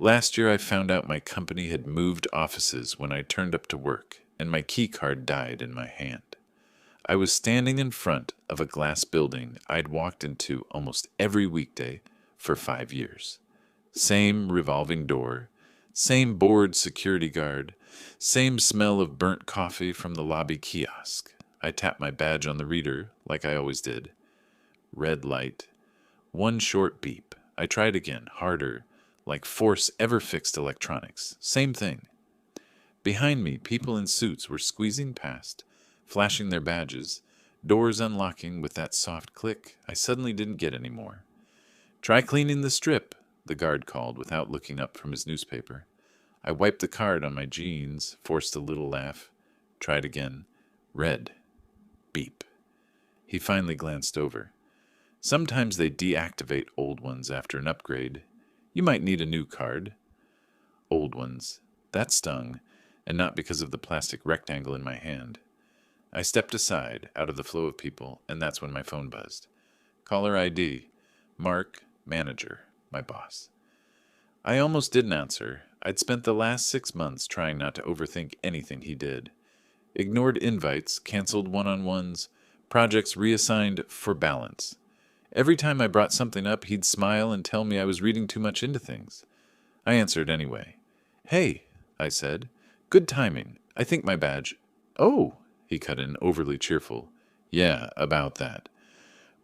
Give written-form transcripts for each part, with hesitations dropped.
Last year I found out my company had moved offices when I turned up to work, and my key card died in my hand. I was standing in front of a glass building I'd walked into almost every weekday for 5 years. Same revolving door, same bored security guard, same smell of burnt coffee from the lobby kiosk. I tapped my badge on the reader, like I always did. Red light. One short beep. I tried again, harder, like force ever fixed electronics. Same thing. Behind me, people in suits were squeezing past, flashing their badges, doors unlocking with that soft click I suddenly didn't get anymore. Try cleaning the strip, the guard called without looking up from his newspaper. I wiped the card on my jeans, forced a little laugh. Tried again. Red. Beep. He finally glanced over. Sometimes they deactivate old ones after an upgrade. You might need a new card. Old ones. That stung, and not because of the plastic rectangle in my hand. I stepped aside, out of the flow of people, and that's when my phone buzzed. Caller ID. Mark, manager, my boss. I almost didn't answer. I'd spent the last 6 months trying not to overthink anything he did. Ignored invites, canceled one-on-ones, projects reassigned for balance. Every time I brought something up, he'd smile and tell me I was reading too much into things. I answered anyway. Hey, I said. Good timing. I think my badge. Oh, he cut in, overly cheerful. Yeah, about that.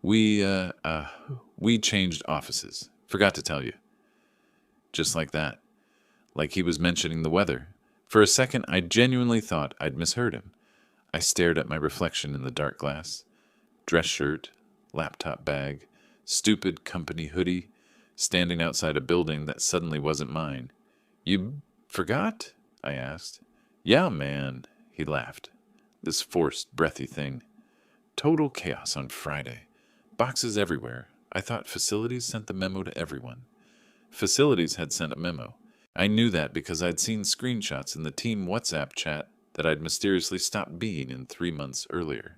We changed offices. Forgot to tell you. Just like that. Like he was mentioning the weather. For a second, I genuinely thought I'd misheard him. I stared at my reflection in the dark glass. Dress shirt, laptop bag, stupid company hoodie, standing outside a building that suddenly wasn't mine. You forgot? I asked. Yeah, man, he laughed. This forced, breathy thing. Total chaos on Friday. Boxes everywhere. I thought facilities sent the memo to everyone. Facilities had sent a memo. I knew that because I'd seen screenshots in the team WhatsApp chat that I'd mysteriously stopped being in 3 months earlier.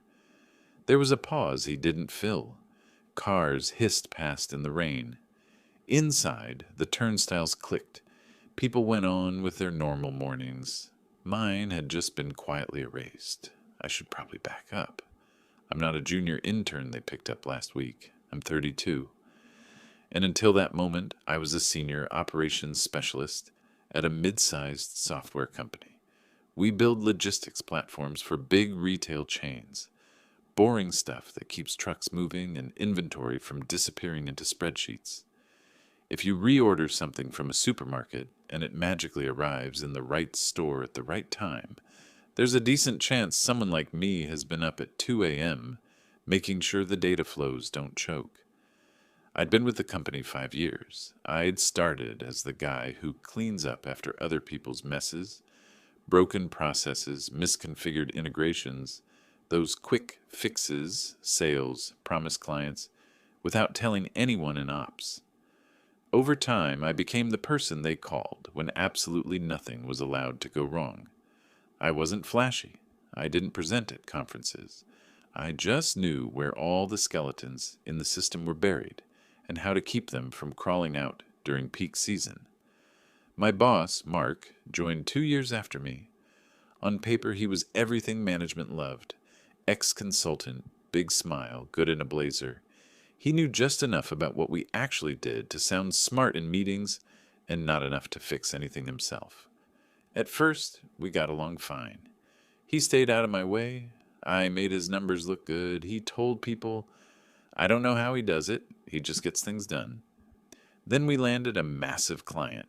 There was a pause he didn't fill. Cars hissed past in the rain. Inside, the turnstiles clicked. People went on with their normal mornings. Mine had just been quietly erased. I should probably back up. I'm not a junior intern they picked up last week. I'm 32. And until that moment, I was a senior operations specialist at a mid-sized software company. We build logistics platforms for big retail chains. Boring stuff that keeps trucks moving and inventory from disappearing into spreadsheets. If you reorder something from a supermarket and it magically arrives in the right store at the right time, there's a decent chance someone like me has been up at 2 a.m. making sure the data flows don't choke. I'd been with the company 5 years. I'd started as the guy who cleans up after other people's messes, broken processes, misconfigured integrations, those quick fixes, sales, promised clients, without telling anyone in ops. Over time, I became the person they called when absolutely nothing was allowed to go wrong. I wasn't flashy. I didn't present at conferences. I just knew where all the skeletons in the system were buried and how to keep them from crawling out during peak season. My boss, Mark, joined 2 years after me. On paper, he was everything management loved. Ex-consultant, big smile, good in a blazer. He knew just enough about what we actually did to sound smart in meetings and not enough to fix anything himself. At first, we got along fine. He stayed out of my way. I made his numbers look good. He told people, I don't know how he does it. He just gets things done. Then we landed a massive client.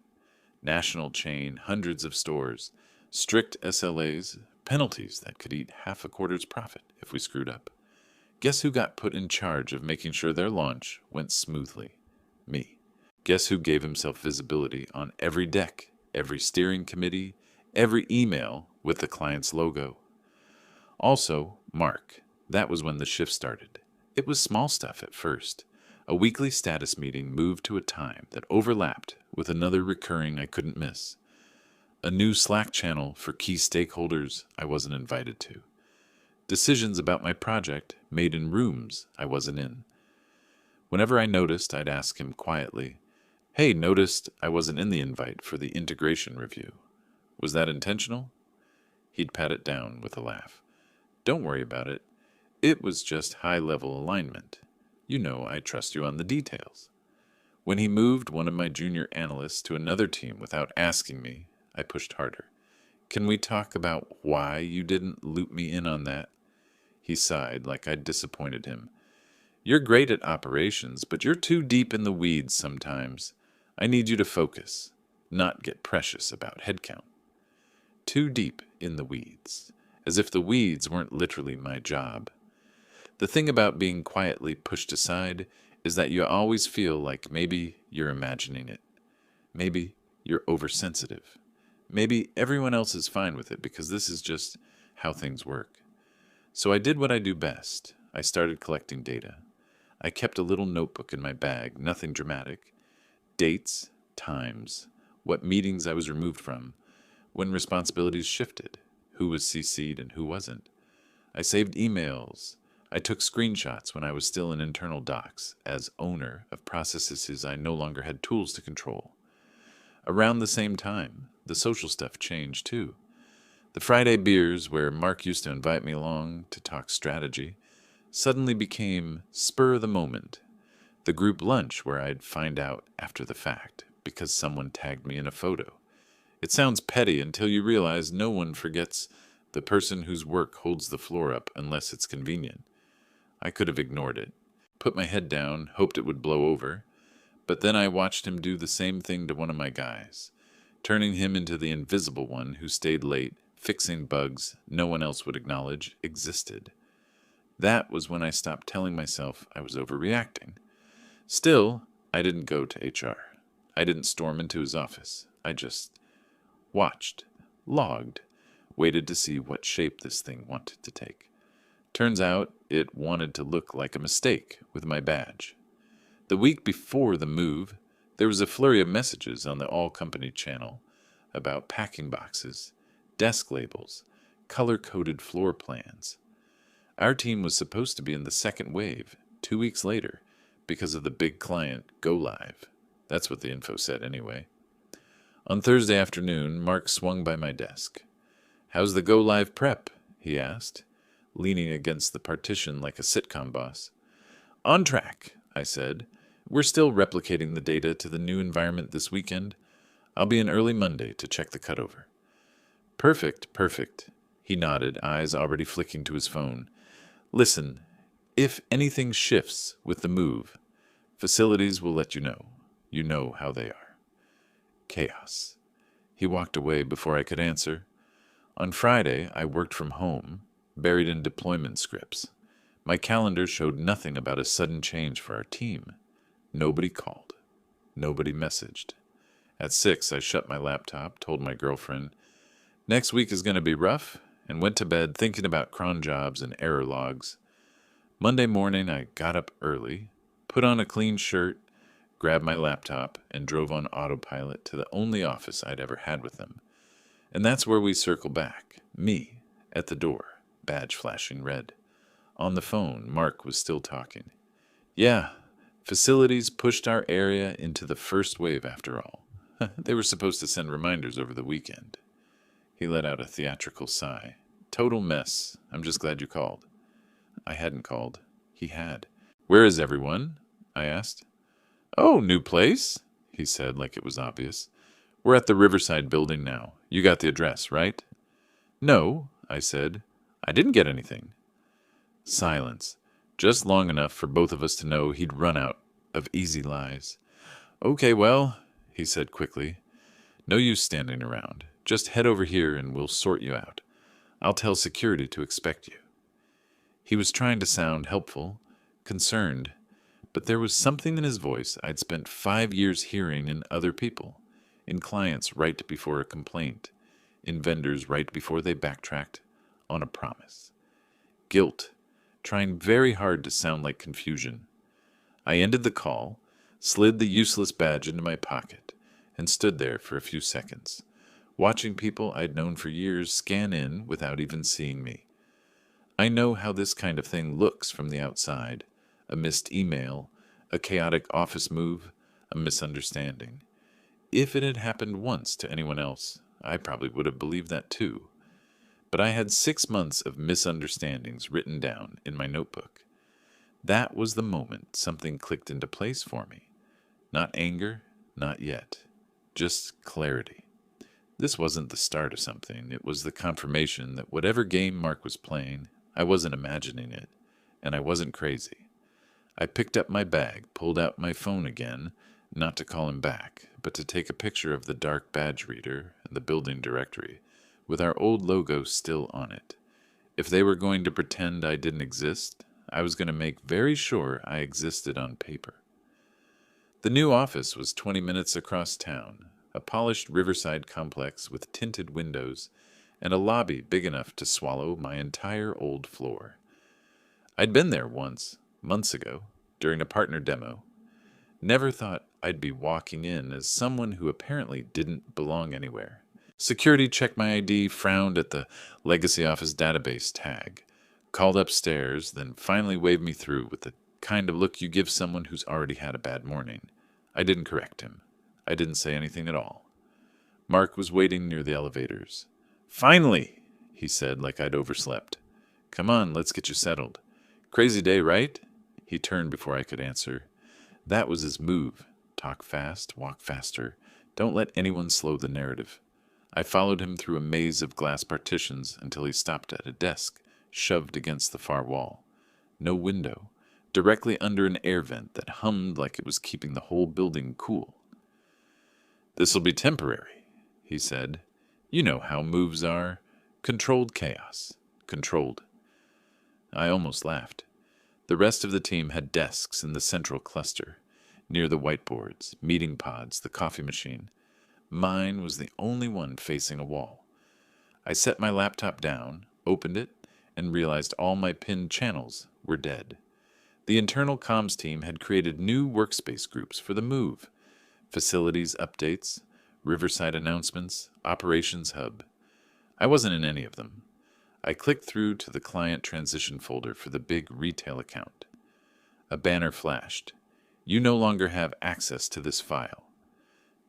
National chain, hundreds of stores, strict SLAs, penalties that could eat half a quarter's profit if we screwed up. Guess who got put in charge of making sure their launch went smoothly? Me. Guess who gave himself visibility on every deck, every steering committee, every email with the client's logo? Also, Mark. That was when the shift started. It was small stuff at first. A weekly status meeting moved to a time that overlapped with another recurring I couldn't miss. A new Slack channel for key stakeholders I wasn't invited to. Decisions about my project made in rooms I wasn't in. Whenever I noticed, I'd ask him quietly, Hey, noticed I wasn't in the invite for the integration review. Was that intentional? He'd pat it down with a laugh. Don't worry about it. It was just high-level alignment. You know I trust you on the details. When he moved one of my junior analysts to another team without asking me, I pushed harder. Can we talk about why you didn't loop me in on that? He sighed like I'd disappointed him. You're great at operations, but you're too deep in the weeds sometimes. I need you to focus, not get precious about headcount. Too deep in the weeds, as if the weeds weren't literally my job. The thing about being quietly pushed aside is that you always feel like maybe you're imagining it. Maybe you're oversensitive. Maybe everyone else is fine with it because this is just how things work. So I did what I do best. I started collecting data. I kept a little notebook in my bag, nothing dramatic. Dates, times, what meetings I was removed from, when responsibilities shifted, who was CC'd and who wasn't. I saved emails. I took screenshots when I was still in internal docs, as owner of processes I no longer had tools to control. Around the same time, the social stuff changed too. The Friday beers, where Mark used to invite me along to talk strategy, suddenly became spur of the moment. The group lunch, where I'd find out after the fact, because someone tagged me in a photo. It sounds petty until you realize no one forgets the person whose work holds the floor up unless it's convenient. I could have ignored it, put my head down, hoped it would blow over, but then I watched him do the same thing to one of my guys, turning him into the invisible one who stayed late, fixing bugs no one else would acknowledge existed. That was when I stopped telling myself I was overreacting. Still, I didn't go to HR. I didn't storm into his office. I just watched, logged, waited to see what shape this thing wanted to take. Turns out it wanted to look like a mistake with my badge. The week before the move, there was a flurry of messages on the all-company channel about packing boxes, desk labels, color-coded floor plans. Our team was supposed to be in the second wave 2 weeks later because of the big client go live. That's what the info said anyway. On Thursday afternoon, Mark swung by my desk. "How's the go live prep?" he asked, leaning against the partition like a sitcom boss. "On track," I said. "We're still replicating the data to the new environment this weekend. I'll be in early Monday to check the cutover." Perfect, perfect. He nodded, eyes already flicking to his phone. "Listen, if anything shifts with the move, facilities will let you know. You know how they are." Chaos. He walked away before I could answer. On Friday, I worked from home, buried in deployment scripts. My calendar showed nothing about a sudden change for our team. Nobody called. Nobody messaged. At 6, I shut my laptop, told my girlfriend, "Next week is going to be rough," and went to bed thinking about cron jobs and error logs. Monday morning, I got up early, put on a clean shirt, grabbed my laptop, and drove on autopilot to the only office I'd ever had with them. And that's where we circle back. Me, at the door, badge flashing red. On the phone, Mark was still talking. "Yeah, facilities pushed our area into the first wave after all. They were supposed to send reminders over the weekend." He let out a theatrical sigh. "Total mess. I'm just glad you called." I hadn't called. He had. "Where is everyone?" I asked. "Oh, new place," he said like it was obvious. "We're at the Riverside building now. You got the address, right?" "No," I said. "I didn't get anything." Silence, just long enough for both of us to know he'd run out of easy lies. "Okay, well," he said quickly. "No use standing around. Just head over here and we'll sort you out. I'll tell security to expect you." He was trying to sound helpful, concerned, but there was something in his voice I'd spent 5 years hearing in other people, in clients right before a complaint, in vendors right before they backtracked on a promise. Guilt, trying very hard to sound like confusion. I ended the call, slid the useless badge into my pocket, and stood there for a few seconds, watching people I'd known for years scan in without even seeing me. I know how this kind of thing looks from the outside. A missed email, a chaotic office move, a misunderstanding. If it had happened once to anyone else, I probably would have believed that too. But I had 6 months of misunderstandings written down in my notebook. That was the moment something clicked into place for me. Not anger, not yet. Just clarity. This wasn't the start of something. It was the confirmation that whatever game Mark was playing, I wasn't imagining it, and I wasn't crazy. I picked up my bag, pulled out my phone again, not to call him back, but to take a picture of the dark badge reader and the building directory, with our old logo still on it. If they were going to pretend I didn't exist, I was going to make very sure I existed on paper. The new office was 20 minutes across town, a polished riverside complex with tinted windows and a lobby big enough to swallow my entire old floor. I'd been there once, months ago, during a partner demo. Never thought I'd be walking in as someone who apparently didn't belong anywhere. Security checked my ID, frowned at the Legacy Office database tag, called upstairs, then finally waved me through with the kind of look you give someone who's already had a bad morning. I didn't correct him. I didn't say anything at all. Mark was waiting near the elevators. "Finally," he said like I'd overslept. "Come on, let's get you settled. Crazy day, right?" He turned before I could answer. That was his move. Talk fast, walk faster. Don't let anyone slow the narrative. I followed him through a maze of glass partitions until he stopped at a desk, shoved against the far wall. No window, directly under an air vent that hummed like it was keeping the whole building cool. "This'll be temporary," he said. "You know how moves are. Controlled chaos. Controlled." I almost laughed. The rest of the team had desks in the central cluster, near the whiteboards, meeting pods, the coffee machine. Mine was the only one facing a wall. I set my laptop down, opened it, and realized all my pinned channels were dead. The internal comms team had created new workspace groups for the move. Facilities updates, Riverside announcements, Operations Hub. I wasn't in any of them. I clicked through to the client transition folder for the big retail account. A banner flashed. "You no longer have access to this file."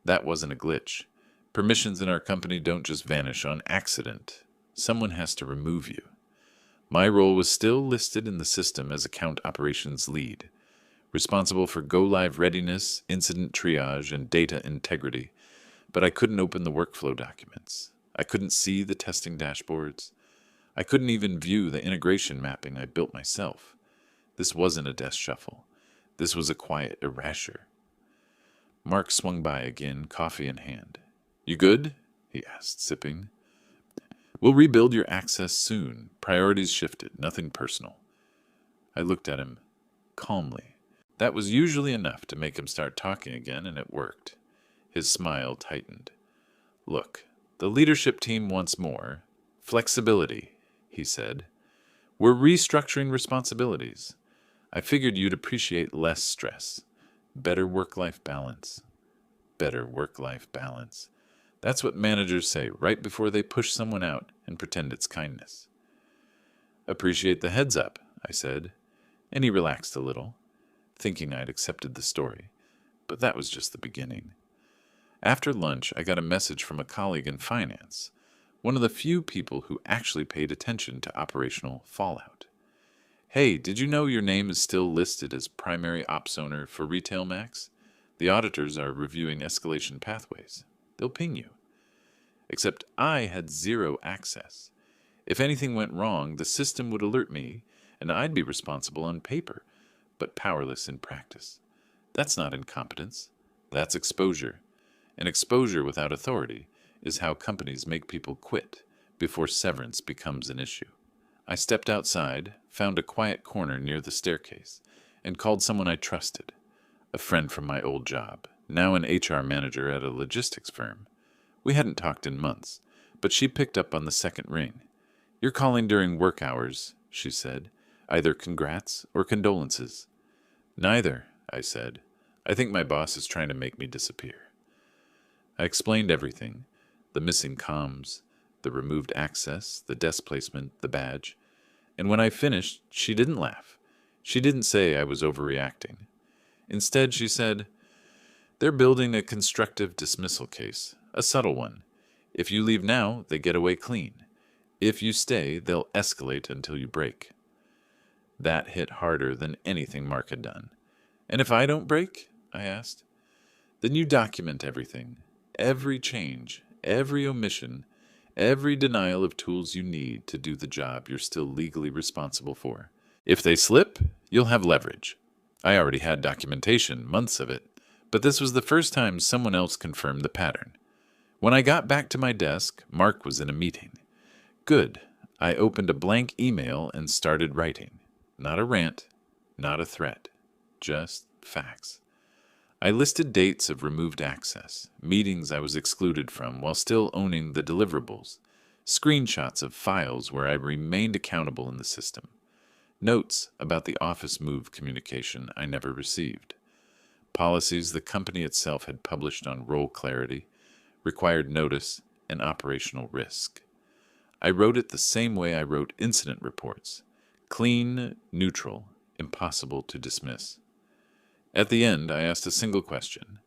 That wasn't a glitch. Permissions in our company don't just vanish on accident. Someone has to remove you. My role was still listed in the system as account operations lead, responsible for go-live readiness, incident triage, and data integrity, but I couldn't open the workflow documents. I couldn't see the testing dashboards. I couldn't even view the integration mapping I built myself. This wasn't a desk shuffle. This was a quiet erasure. Mark swung by again, coffee in hand. "You good?" he asked, sipping. "We'll rebuild your access soon. Priorities shifted, nothing personal." I looked at him calmly. That was usually enough to make him start talking again, and it worked. His smile tightened. "Look, the leadership team wants more. Flexibility," he said. "We're restructuring responsibilities. I figured you'd appreciate less stress. Better work-life balance." Better work-life balance. That's what managers say right before they push someone out and pretend it's kindness. "Appreciate the heads up," I said, and he relaxed a little, thinking I'd accepted the story. But that was just the beginning. After lunch, I got a message from a colleague in finance, one of the few people who actually paid attention to operational fallout. "Hey, did you know your name is still listed as primary ops owner for Retail Max? The auditors are reviewing escalation pathways. They'll ping you." Except I had zero access. If anything went wrong, the system would alert me, and I'd be responsible on paper, but powerless in practice. That's not incompetence. That's exposure. And exposure without authority is how companies make people quit before severance becomes an issue. I stepped outside, found a quiet corner near the staircase, and called someone I trusted, a friend from my old job, now an HR manager at a logistics firm. We hadn't talked in months, but she picked up on the second ring. "You're calling during work hours," she said. "Either congrats or condolences." "Neither," I said. "I think my boss is trying to make me disappear." I explained everything, the missing comms, the removed access, the desk placement, the badge. And when I finished, she didn't laugh. She didn't say I was overreacting. Instead, she said, They're building a constructive dismissal case, a subtle one. If you leave now, they get away clean. If you stay, they'll escalate until you break. That hit harder than anything Mark had done. And if I don't break? I asked. Then you document everything, every change, every omission, every denial of tools you need to do the job you're still legally responsible for. If they slip, you'll have leverage. I already had documentation, months of it, but this was the first time someone else confirmed the pattern. When I got back to my desk, Mark was in a meeting. Good. I opened a blank email and started writing. Not a rant, not a threat, just facts. I listed dates of removed access, meetings I was excluded from while still owning the deliverables, screenshots of files where I remained accountable in the system, notes about the office move communication I never received, policies the company itself had published on role clarity, required notice, and operational risk. I wrote it the same way I wrote incident reports, clean, neutral, impossible to dismiss. At the end, I asked a single question.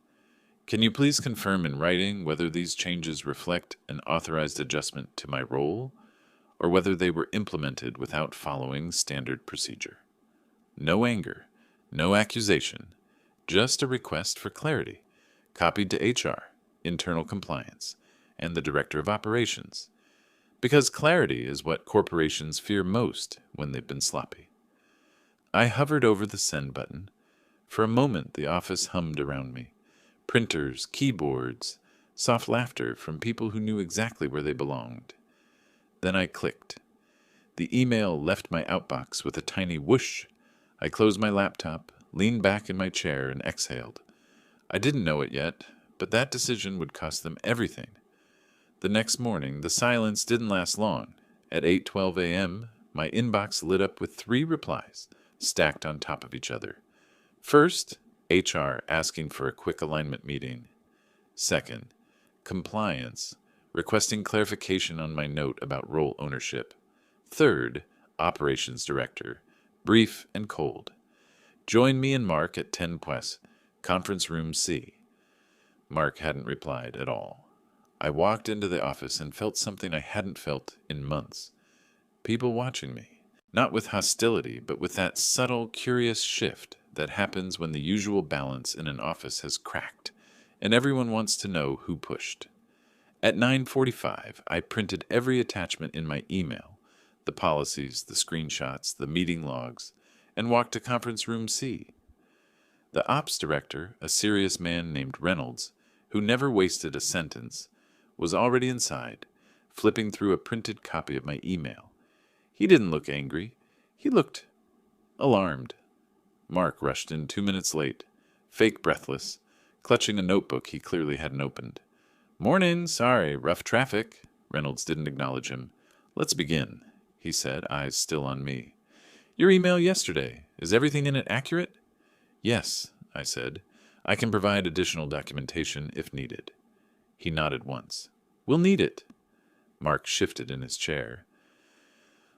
Can you please confirm in writing whether these changes reflect an authorized adjustment to my role, or whether they were implemented without following standard procedure? No anger, no accusation, just a request for clarity, copied to HR, internal compliance, and the director of operations. Because clarity is what corporations fear most when they've been sloppy. I hovered over the send button. For a moment, the office hummed around me. Printers, keyboards, soft laughter from people who knew exactly where they belonged. Then I clicked. The email left my outbox with a tiny whoosh. I closed my laptop, leaned back in my chair, and exhaled. I didn't know it yet, but that decision would cost them everything. The next morning, the silence didn't last long. At 8:12 a.m., my inbox lit up with 3 replies, stacked on top of each other. First, HR asking for a quick alignment meeting. Second, compliance, requesting clarification on my note about role ownership. Third, operations director, brief and cold. Join me and Mark at 10 Pues, conference room C. Mark hadn't replied at all. I walked into the office and felt something I hadn't felt in months. People watching me, not with hostility, but with that subtle, curious shift that happens when the usual balance in an office has cracked, and everyone wants to know who pushed. At 9:45, I printed every attachment in my email, the policies, the screenshots, the meeting logs, and walked to conference room C. The ops director, a serious man named Reynolds, who never wasted a sentence, was already inside, flipping through a printed copy of my email. He didn't look angry. He looked alarmed. Mark rushed in 2 minutes late, fake breathless, clutching a notebook he clearly hadn't opened. "Morning, sorry, rough traffic." Reynolds didn't acknowledge him. "Let's begin," he said, eyes still on me. "Your email yesterday, is everything in it accurate?" "Yes," I said. "I can provide additional documentation if needed." He nodded once. "We'll need it." Mark shifted in his chair.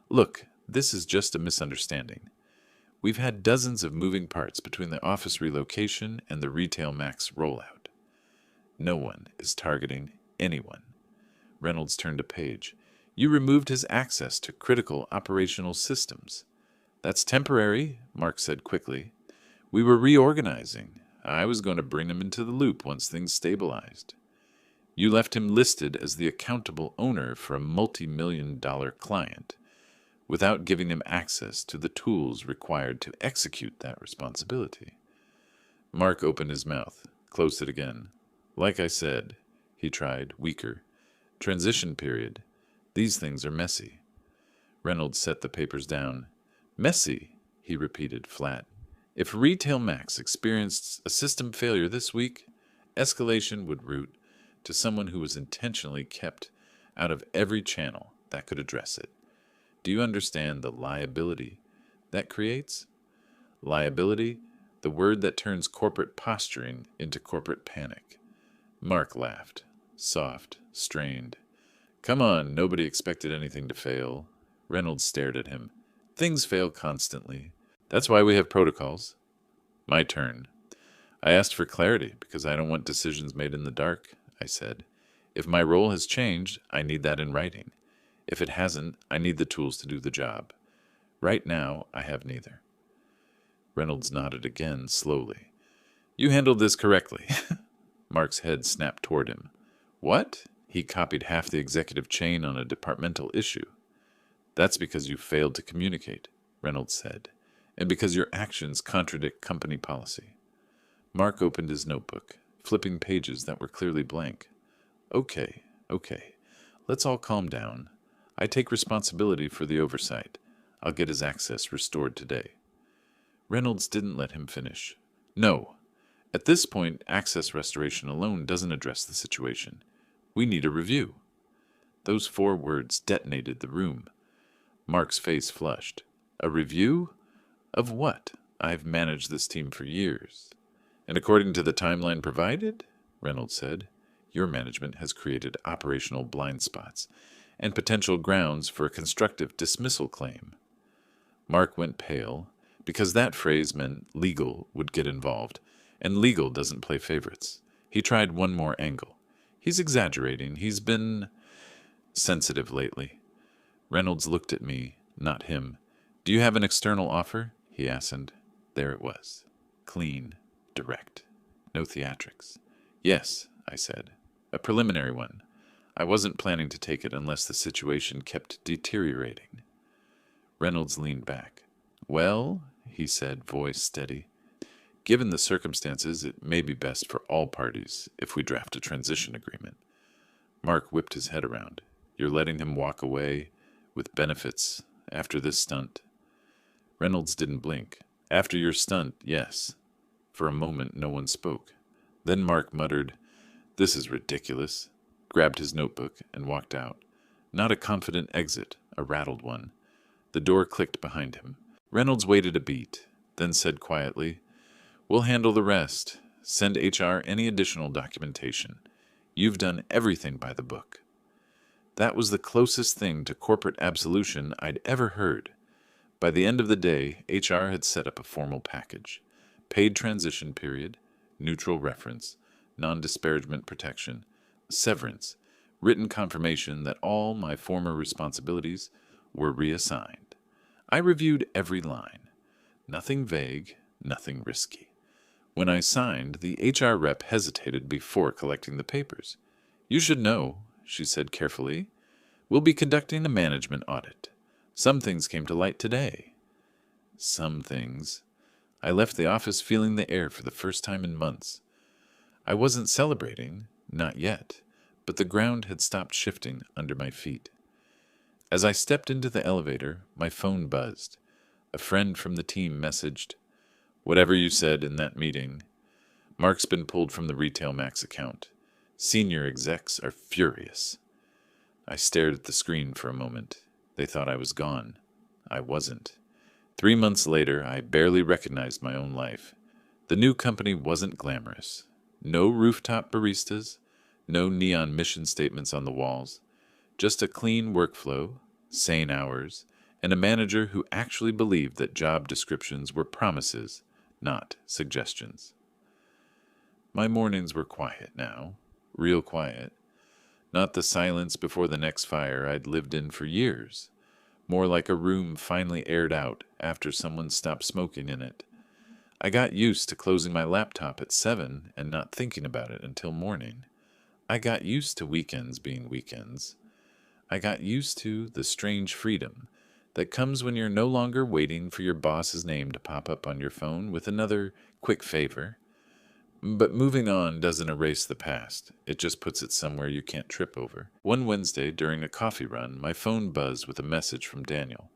"Look, this is just a misunderstanding. We've had dozens of moving parts between the office relocation and the Retail Max rollout. No one is targeting anyone." Reynolds turned a page. "You removed his access to critical operational systems." "That's temporary," Mark said quickly. "We were reorganizing. I was going to bring him into the loop once things stabilized." "You left him listed as the accountable owner for a multi-million-dollar client, without giving him access to the tools required to execute that responsibility." Mark opened his mouth, closed it again. "Like I said," he tried, weaker. "Transition period. These things are messy." Reynolds set the papers down. "Messy," he repeated, flat. "If Retail Max experienced a system failure this week, escalation would route to someone who was intentionally kept out of every channel that could address it. Do you understand the liability that creates? Liability, the word that turns corporate posturing into corporate panic." Mark laughed, soft, strained. "Come on, nobody expected anything to fail." Reynolds stared at him. "Things fail constantly. That's why we have protocols." My turn. I asked for clarity because I don't want decisions made in the dark, I said. If my role has changed, I need that in writing. If it hasn't, I need the tools to do the job. Right now, I have neither. Reynolds nodded again, slowly. You handled this correctly. Mark's head snapped toward him. What? He copied half the executive chain on a departmental issue. That's because you failed to communicate, Reynolds said, and because your actions contradict company policy. Mark opened his notebook, flipping pages that were clearly blank. Okay. Let's all calm down. I take responsibility for the oversight. I'll get his access restored today. Reynolds didn't let him finish. No. At this point, access restoration alone doesn't address the situation. We need a review. Those 4 words detonated the room. Mark's face flushed. A review? Of what? I've managed this team for years. And according to the timeline provided, Reynolds said, your management has created operational blind spots and potential grounds for a constructive dismissal claim. Mark went pale, because that phrase meant legal would get involved, and legal doesn't play favorites. He tried one more angle. He's exaggerating. He's been sensitive lately. Reynolds looked at me, not him. Do you have an external offer? He asked. There it was. Clean, direct. No theatrics. Yes, I said. A preliminary one. I wasn't planning to take it unless the situation kept deteriorating. Reynolds leaned back. Well, he said, voice steady, given the circumstances, it may be best for all parties if we draft a transition agreement. Mark whipped his head around. You're letting him walk away with benefits after this stunt? Reynolds didn't blink. After your stunt, yes. For a moment, no one spoke. Then Mark muttered, This is ridiculous, grabbed his notebook, and walked out. Not a confident exit, a rattled one. The door clicked behind him. Reynolds waited a beat, then said quietly, We'll handle the rest. Send HR any additional documentation. You've done everything by the book. That was the closest thing to corporate absolution I'd ever heard. By the end of the day, HR had set up a formal package. Paid transition period, neutral reference, non-disparagement protection, severance, written confirmation that all my former responsibilities were reassigned. I reviewed every line. Nothing vague, nothing risky. When I signed, the HR rep hesitated before collecting the papers. You should know, she said carefully. We'll be conducting a management audit. Some things came to light today. Some things. I left the office feeling the air for the first time in months. I wasn't celebrating, not yet, but the ground had stopped shifting under my feet. As I stepped into the elevator, my phone buzzed. A friend from the team messaged, Whatever you said in that meeting, Mark's been pulled from the Retail Max account. Senior execs are furious. I stared at the screen for a moment. They thought I was gone. I wasn't. 3 months later, I barely recognized my own life. The new company wasn't glamorous. No rooftop baristas, no neon mission statements on the walls. Just a clean workflow, sane hours, and a manager who actually believed that job descriptions were promises, not suggestions. My mornings were quiet now, real quiet. Not the silence before the next fire I'd lived in for years. More like a room finally aired out after someone stopped smoking in it. I got used to closing my laptop at 7 and not thinking about it until morning. I got used to weekends being weekends. I got used to the strange freedom that comes when you're no longer waiting for your boss's name to pop up on your phone with another quick favor. But moving on doesn't erase the past. It just puts it somewhere you can't trip over. One Wednesday, during a coffee run, my phone buzzed with a message from Daniel,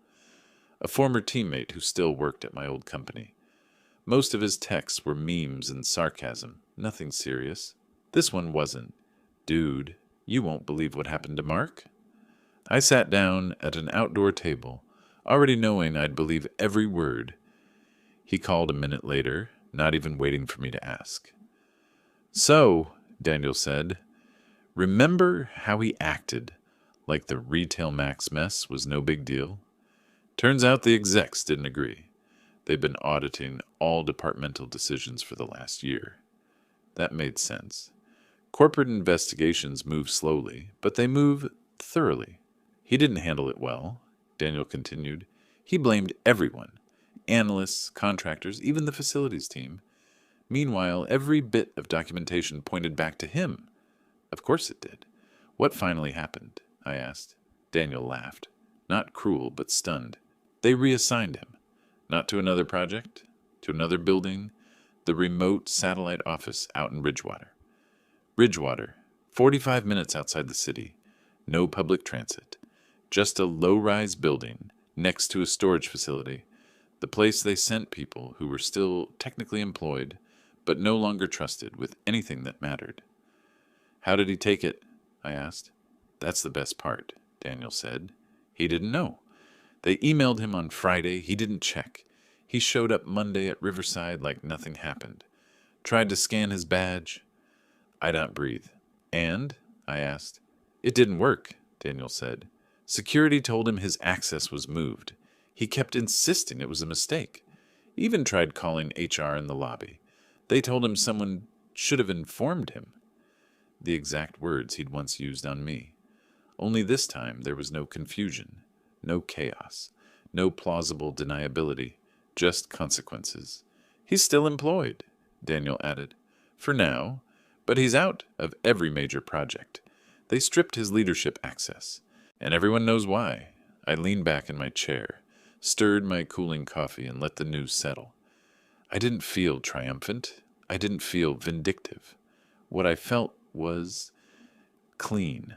a former teammate who still worked at my old company. Most of his texts were memes and sarcasm, nothing serious. This one wasn't. Dude, you won't believe what happened to Mark. I sat down at an outdoor table, already knowing I'd believe every word. He called a minute later, not even waiting for me to ask. So, Daniel said, remember how he acted like the Retail Max mess was no big deal? Turns out the execs didn't agree. They'd been auditing all departmental decisions for the last year. That made sense. Corporate investigations move slowly, but they move thoroughly. He didn't handle it well, Daniel continued. He blamed everyone, analysts, contractors, even the facilities team. Meanwhile, every bit of documentation pointed back to him. Of course it did. What finally happened? I asked. Daniel laughed. Not cruel, but stunned. They reassigned him. Not to another project, to another building, the remote satellite office out in Ridgewater. Ridgewater, 45 minutes outside the city. No public transit. Just a low-rise building next to a storage facility. The place they sent people who were still technically employed, but no longer trusted with anything that mattered. How did he take it? I asked. That's the best part, Daniel said. He didn't know. They emailed him on Friday. He didn't check. He showed up Monday at Riverside like nothing happened. Tried to scan his badge. I don't breathe. And? I asked. It didn't work, Daniel said. Security told him his access was moved. He kept insisting it was a mistake. Even tried calling HR in the lobby. They told him someone should have informed him. The exact words he'd once used on me. Only this time there was no confusion, no chaos, no plausible deniability, just consequences. He's still employed, Daniel added. For now, but he's out of every major project. They stripped his leadership access, and everyone knows why. I leaned back in my chair, stirred my cooling coffee, and let the news settle. I didn't feel triumphant. I didn't feel vindictive. What I felt was clean,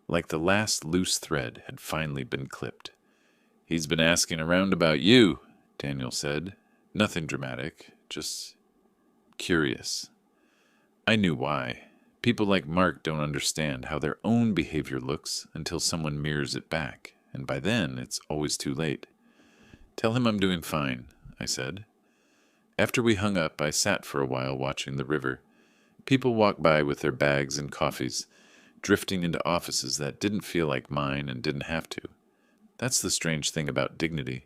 like the last loose thread had finally been clipped. He's been asking around about you, Daniel said. Nothing dramatic, just curious. I knew why. People like Mark don't understand how their own behavior looks until someone mirrors it back, and by then it's always too late. Tell him I'm doing fine, I said. After we hung up, I sat for a while watching the river. People walked by with their bags and coffees, drifting into offices that didn't feel like mine and didn't have to. That's the strange thing about dignity.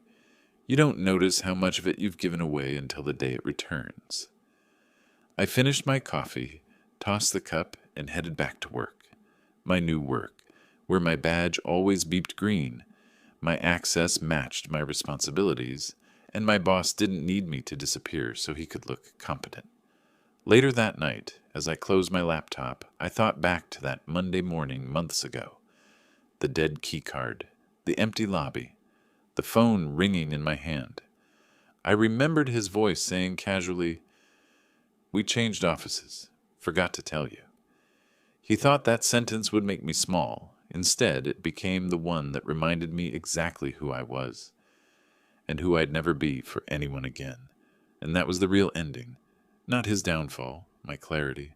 You don't notice how much of it you've given away until the day it returns. I finished my coffee, tossed the cup, and headed back to work. My new work, where my badge always beeped green, my access matched my responsibilities, and my boss didn't need me to disappear so he could look competent. Later that night, as I closed my laptop, I thought back to that Monday morning months ago. The dead keycard, the empty lobby, the phone ringing in my hand. I remembered his voice saying casually, "We changed offices. Forgot to tell you." He thought that sentence would make me small. Instead, it became the one that reminded me exactly who I was, and who I'd never be for anyone again. And that was the real ending. Not his downfall, my clarity.